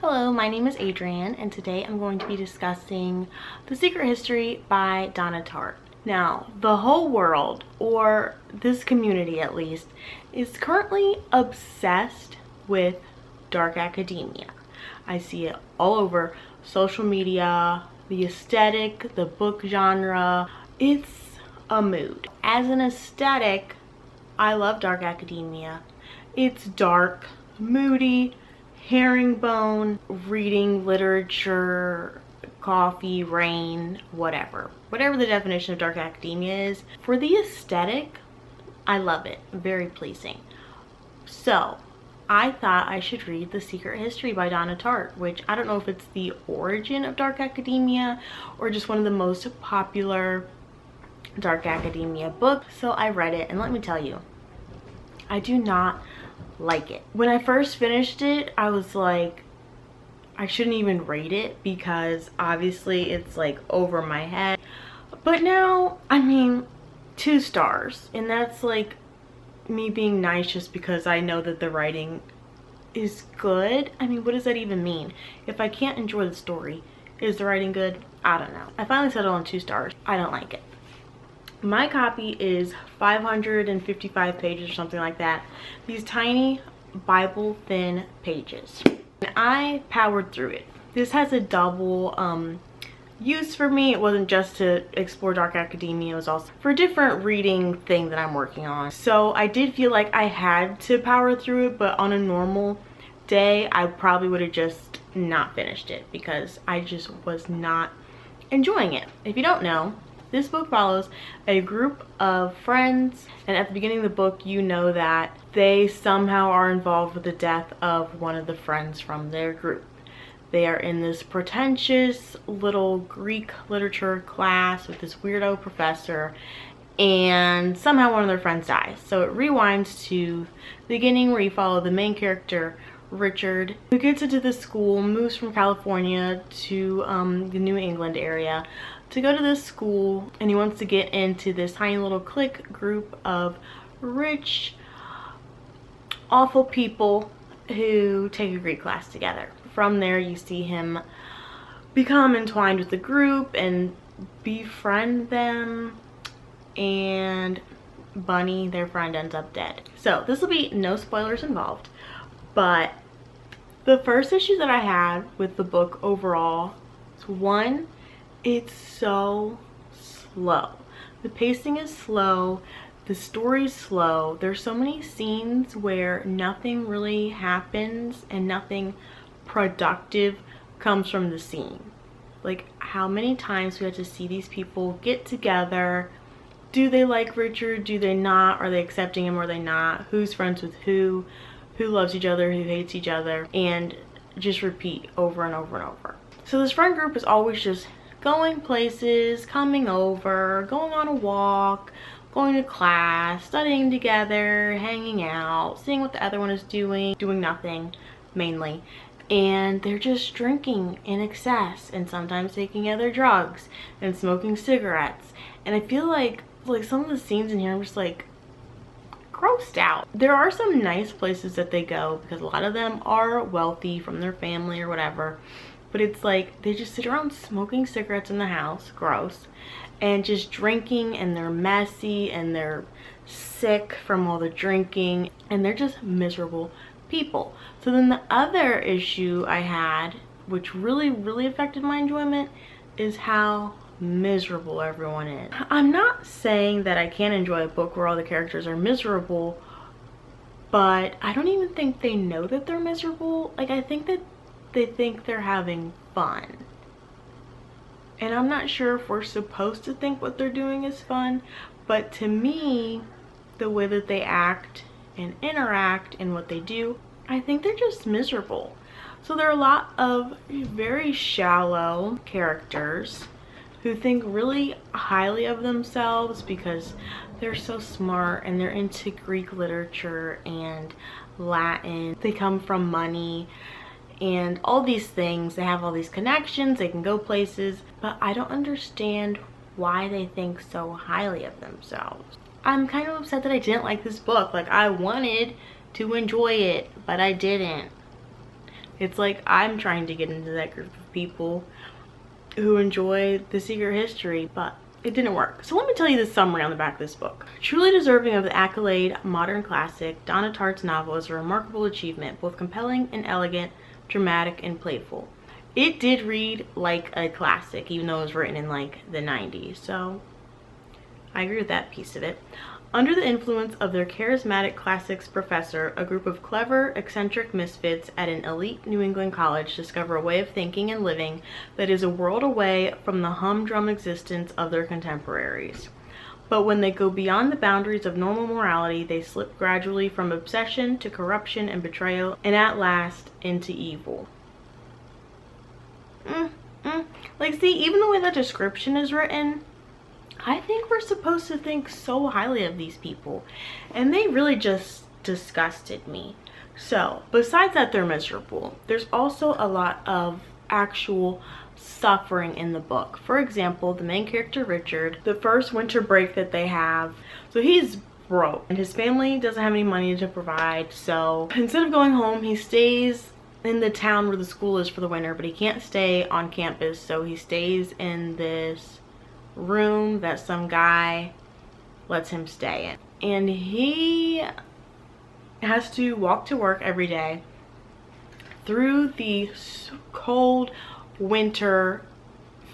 Hello, my name is Adrienne, and today I'm going to be discussing The Secret History by Donna Tartt. Now, the whole world, or this community at least, is currently obsessed with dark academia. I see it all over social media, the aesthetic, the book genre. It's a mood. As an aesthetic, I love dark academia. It's dark, moody, herringbone, reading literature, coffee, rain, whatever the definition of dark academia is. For the aesthetic, I love it. Very pleasing. So I thought I should read The Secret History by Donna Tartt, which I don't know if it's the origin of dark academia or just one of the most popular dark academia books. So I read it, and let me tell you, I do not like it. When I first finished it, I was like, I shouldn't even rate it because obviously it's like over my head. But now, I mean, 2 stars, and that's like me being nice just because I know that the writing is good. I mean, what does that even mean? If I can't enjoy the story, is the writing good? I don't know. I finally settled on 2 stars. I don't like it. My copy is 555 pages or something like that. These tiny Bible thin pages. And I powered through it. This has a double use for me. It wasn't just to explore dark academia, it was also for a different reading thing that I'm working on. So I did feel like I had to power through it, but on a normal day, I probably would have just not finished it because I just was not enjoying it. If you don't know, this book follows a group of friends, and at the beginning of the book you know that they somehow are involved with the death of one of the friends from their group. They are in this pretentious little Greek literature class with this weirdo professor, and somehow one of their friends dies. So it rewinds to the beginning where you follow the main character, Richard, who gets into this school, moves from California to the New England area to go to this school, and he wants to get into this tiny little clique group of rich, awful people who take a Greek class together. From there, you see him become entwined with the group and befriend them, and Bunny, their friend, ends up dead. So this will be no spoilers involved, but the first issue that I had with the book overall is, one, it's so slow. The pacing is slow, the story's slow. There's so many scenes where nothing really happens and nothing productive comes from the scene. Like, how many times we have to see these people get together? Do they like Richard? Do they not? Are they accepting him or are they not? Who's friends with who? Who loves each other? Who hates each other? And just repeat over and over and over. So this friend group is always just going places, coming over, going on a walk, going to class, studying together, hanging out, seeing what the other one is doing nothing mainly. And they're just drinking in excess and sometimes taking other drugs and smoking cigarettes. And I feel like some of the scenes in here, I'm just like grossed out. There are some nice places that they go because a lot of them are wealthy from their family or whatever. But it's like they just sit around smoking cigarettes in the house, gross, and just drinking, and they're messy and they're sick from all the drinking, and they're just miserable people. So then the other issue I had, which really affected my enjoyment, is how miserable everyone is. I'm not saying that I can't enjoy a book where all the characters are miserable, but I don't even think they know that they're miserable. Like, I think that they think they're having fun, and I'm not sure if we're supposed to think what they're doing is fun, but to me, the way that they act and interact and what they do, I think they're just miserable. So there are a lot of very shallow characters who think really highly of themselves because they're so smart and they're into Greek literature and Latin. They come from money and all these things. They have all these connections, they can go places, but I don't understand why they think so highly of themselves. I'm kind of upset that I didn't like this book. Like, I wanted to enjoy it, but I didn't. It's like I'm trying to get into that group of people who enjoy The Secret History, but it didn't work. So let me tell you the summary on the back of this book. Truly deserving of the accolade modern classic, Donna Tartt's novel is a remarkable achievement, both compelling and elegant, dramatic and playful. It did read like a classic, even though it was written in like the 90s, so I agree with that piece of it. Under the influence of their charismatic classics professor, a group of clever, eccentric misfits at an elite New England college discover a way of thinking and living that is a world away from the humdrum existence of their contemporaries. But when they go beyond the boundaries of normal morality, they slip gradually from obsession to corruption and betrayal, and at last into evil. Like, see, even the way that description is written, I think we're supposed to think so highly of these people, and they really just disgusted me. So besides that they're miserable, there's also a lot of actual suffering in the book. For example, the main character Richard, the first winter break that they have, so he's broke and his family doesn't have any money to provide, so instead of going home he stays in the town where the school is for the winter, but he can't stay on campus, so he stays in this room that some guy lets him stay in, and he has to walk to work every day through the cold winter,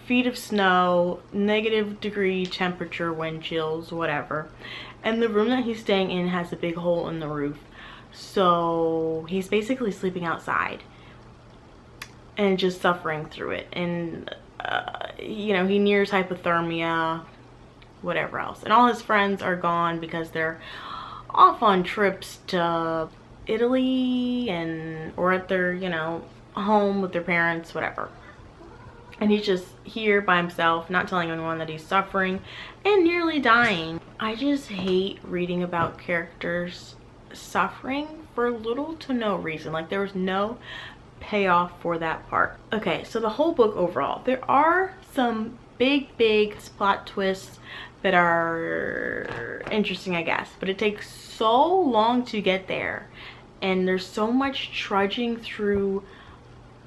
feet of snow, -degree temperature, wind chills, whatever, and the room that he's staying in has a big hole in the roof, so he's basically sleeping outside and just suffering through it, and you know, he nears hypothermia, whatever else, and all his friends are gone because they're off on trips to Italy and or at their, you know, home with their parents, whatever, and he's just here by himself, not telling anyone that he's suffering and nearly dying. I just hate reading about characters suffering for little to no reason. Like, there was no payoff for that part. Okay, so the whole book overall, there are some big plot twists that are interesting, I guess, but it takes so long to get there, and there's so much trudging through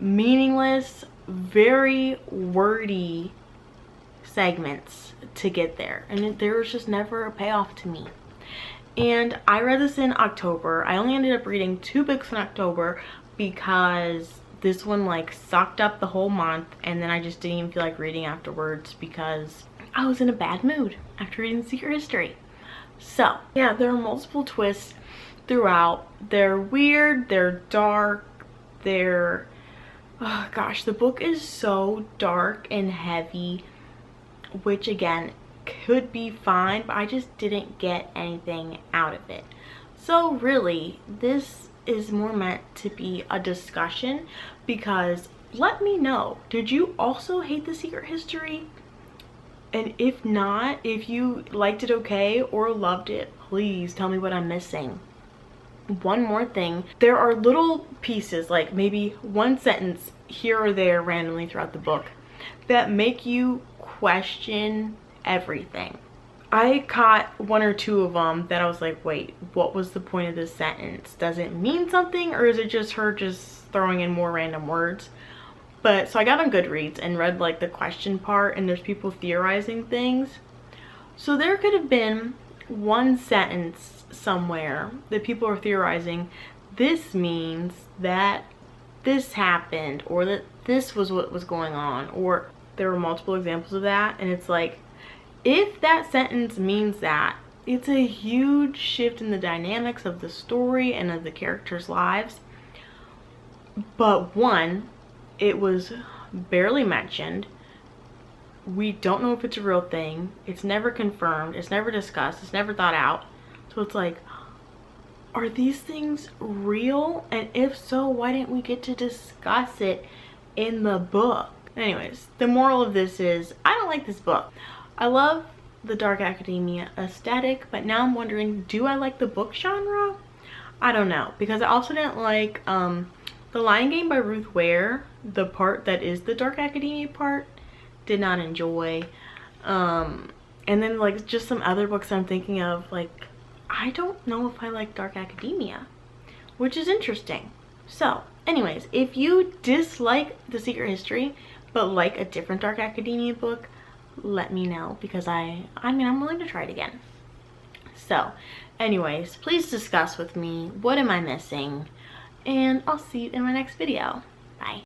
meaningless, very wordy segments to get there, and there was just never a payoff to me. And I read this in October. I only ended up reading 2 books in October because this one like sucked up the whole month, and then I just didn't even feel like reading afterwards because I was in a bad mood after reading Secret History. So yeah, there are multiple twists throughout. They're weird, they're dark, they're, oh gosh, the book is so dark and heavy, which again could be fine, but I just didn't get anything out of it. So really, this is more meant to be a discussion, because let me know, did you also hate The Secret History? And if not, if you liked it okay or loved it, please tell me what I'm missing. One more thing, there are little pieces, like maybe one sentence here or there randomly throughout the book, that make you question everything. I caught 1 or 2 of them that I was like, wait, what was the point of this sentence? Does it mean something, or is it just her just throwing in more random words? But so I got on Goodreads and read like the question part, and there's people theorizing things. So there could have been one sentence somewhere that people are theorizing, this means that this happened, or that this was what was going on, or there were multiple examples of that, and it's like, if that sentence means that, it's a huge shift in the dynamics of the story and of the characters' lives. But one, it was barely mentioned. We don't know if it's a real thing. It's never confirmed. It's never discussed. It's never thought out. So it's like, are these things real? And if so, why didn't we get to discuss it in the book? Anyways, the moral of this is, I don't like this book. I love the dark academia aesthetic, but now I'm wondering, do I like the book genre? I don't know, because I also didn't like The Lion Game by Ruth Ware. The part that is the dark academia part, did not enjoy. And then like just some other books I'm thinking of, like I don't know if I like dark academia, which is interesting. So anyways, if you dislike The Secret History but like a different dark academia book, let me know, because I'm willing to try it again. So anyways, please discuss with me, what am I missing? And I'll see you in my next video. Bye.